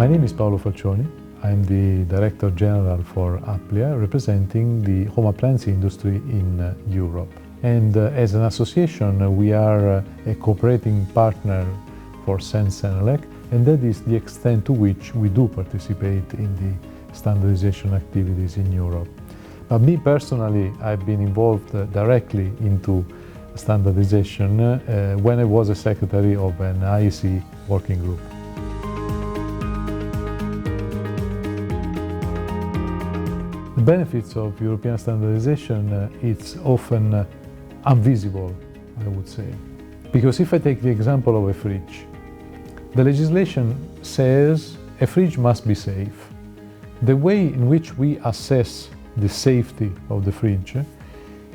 My name is Paolo Falcioni. I'm the Director General for APPLiA, representing the home appliance industry in Europe. And as an association, we are a cooperating partner for CEN and CENELEC, and that is the extent to which we do participate in the standardization activities in Europe. But me personally, I've been involved directly into standardization when I was a secretary of an IEC working group. The benefits of European standardization, it's often invisible, I would say. Because if I take the example of a fridge, the legislation says a fridge must be safe. The way in which we assess the safety of the fridge, it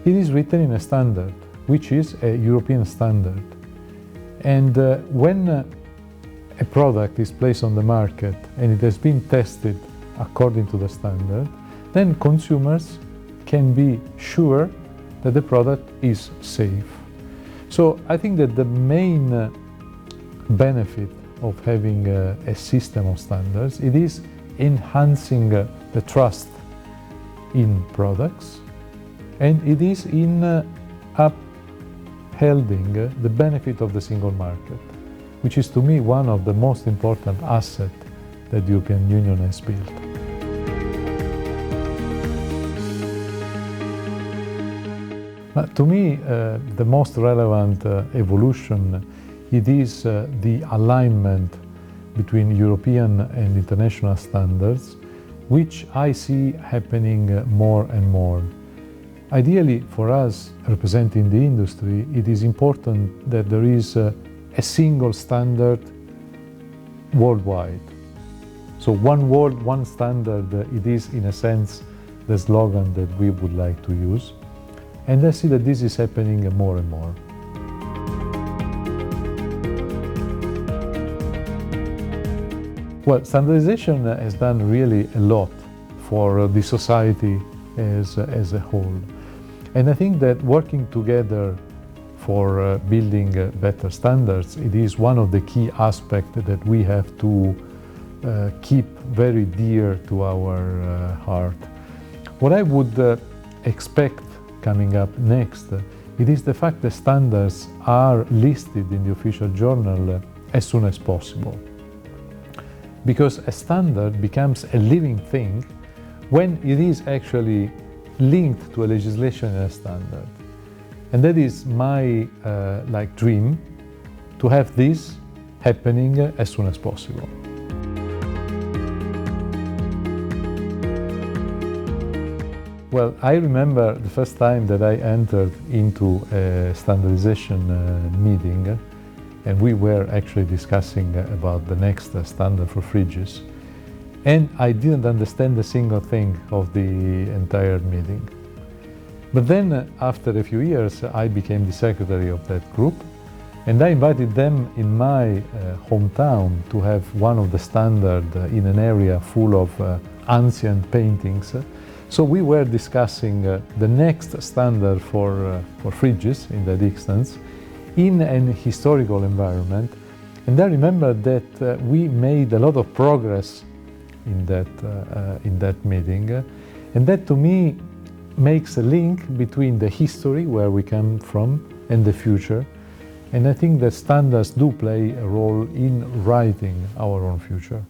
is written in a standard, which is a European standard. And when a product is placed on the market and it has been tested according to the standard, then consumers can be sure that the product is safe. So I think that the main benefit of having a system of standards, it is enhancing the trust in products, and it is in upholding the benefit of the single market, which is to me one of the most important assets that the European Union has built. But to me, the most relevant evolution, it is the alignment between European and international standards, which I see happening more and more. Ideally, for us, representing the industry, it is important that there is a single standard worldwide. So one world, one standard, it is in a sense the slogan that we would like to use. And I see that this is happening more and more. Well, standardization has done really a lot for the society as a whole. And I think that working together for building better standards, it is one of the key aspects that we have to keep very dear to our heart. What I would expect coming up next, it is the fact that standards are listed in the official journal as soon as possible. Because a standard becomes a living thing when it is actually linked to a legislation and a standard. And that is my dream, to have this happening as soon as possible. Well, I remember the first time that I entered into a standardization meeting, and we were actually discussing about the next standard for fridges. And I didn't understand a single thing of the entire meeting. But then, after a few years, I became the secretary of that group, and I invited them in my hometown to have one of the standards in an area full of ancient paintings. So we were discussing the next standard for fridges in that instance in an historical environment. And I remember that we made a lot of progress in that meeting. And that to me makes a link between the history, where we come from, and the future. And I think that standards do play a role in writing our own future.